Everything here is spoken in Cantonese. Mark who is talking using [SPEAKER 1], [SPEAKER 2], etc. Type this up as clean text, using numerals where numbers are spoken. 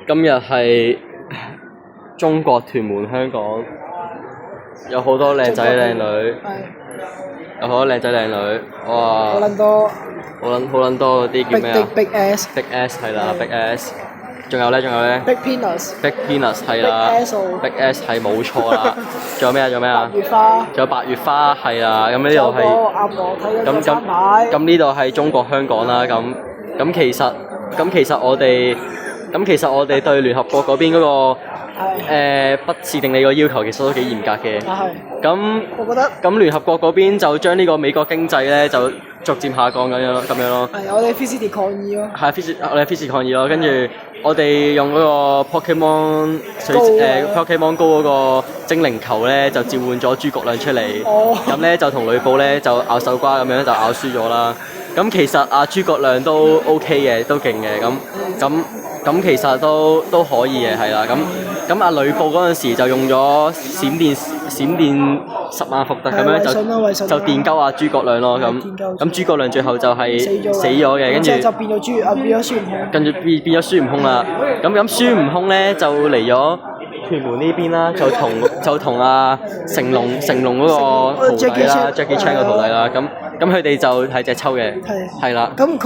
[SPEAKER 1] 今日係中國屯門香港，有好多靚仔靚女，有好多靚仔靚女，哇！
[SPEAKER 2] 好撚多，
[SPEAKER 1] 好撚多嗰啲叫咩啊
[SPEAKER 2] Big S，
[SPEAKER 1] ？Big S 係啦，Big S。仲有咧
[SPEAKER 2] Big Penis，
[SPEAKER 1] Big Penis 係啦
[SPEAKER 2] Big S 喎
[SPEAKER 1] ，Big S 係冇錯啦。仲有咩啊？仲有咩啊？
[SPEAKER 2] 月花，
[SPEAKER 1] 仲有白月花係啦。咁呢度
[SPEAKER 2] 有個
[SPEAKER 1] 係
[SPEAKER 2] 阿婆睇緊個
[SPEAKER 1] 咁
[SPEAKER 2] 餐牌，
[SPEAKER 1] 咁呢度係中國香港啦。咁其實我哋對聯合國嗰邊嗰個不自定理個要求其實都幾嚴格嘅。
[SPEAKER 2] 係。
[SPEAKER 1] 咁
[SPEAKER 2] 我覺得
[SPEAKER 1] 咁聯合國嗰邊就將呢個美國經濟咧就逐漸下降咁樣咯。
[SPEAKER 2] 係我哋 Free City 抗議咯。
[SPEAKER 1] 係我哋 Free City 抗議咯，跟住我哋用嗰個 Pokemon Pokemon Go 嗰個精靈球咧就召喚咗諸葛亮出嚟，咁咧就同呂布咧就咬手瓜咁樣就咬輸咗啦。咁其實阿諸葛亮都 OK 嘅，都勁嘅，咁其實都可以嘅，係啦。咁阿呂布嗰陣時就用咗閃電10萬伏特咁樣就電鳩阿諸葛亮咯。咁諸葛亮最後就係死咗嘅，跟住
[SPEAKER 2] 就變咗孫悟空。
[SPEAKER 1] 跟住變咗孫悟空啦。咁孫悟空咧就嚟咗屯門呢邊啦，就同阿成龍嗰個徒弟啦 ，Jackie Chan 個徒弟啦。咁佢哋就係隻抽嘅，係啦。
[SPEAKER 2] 咁佢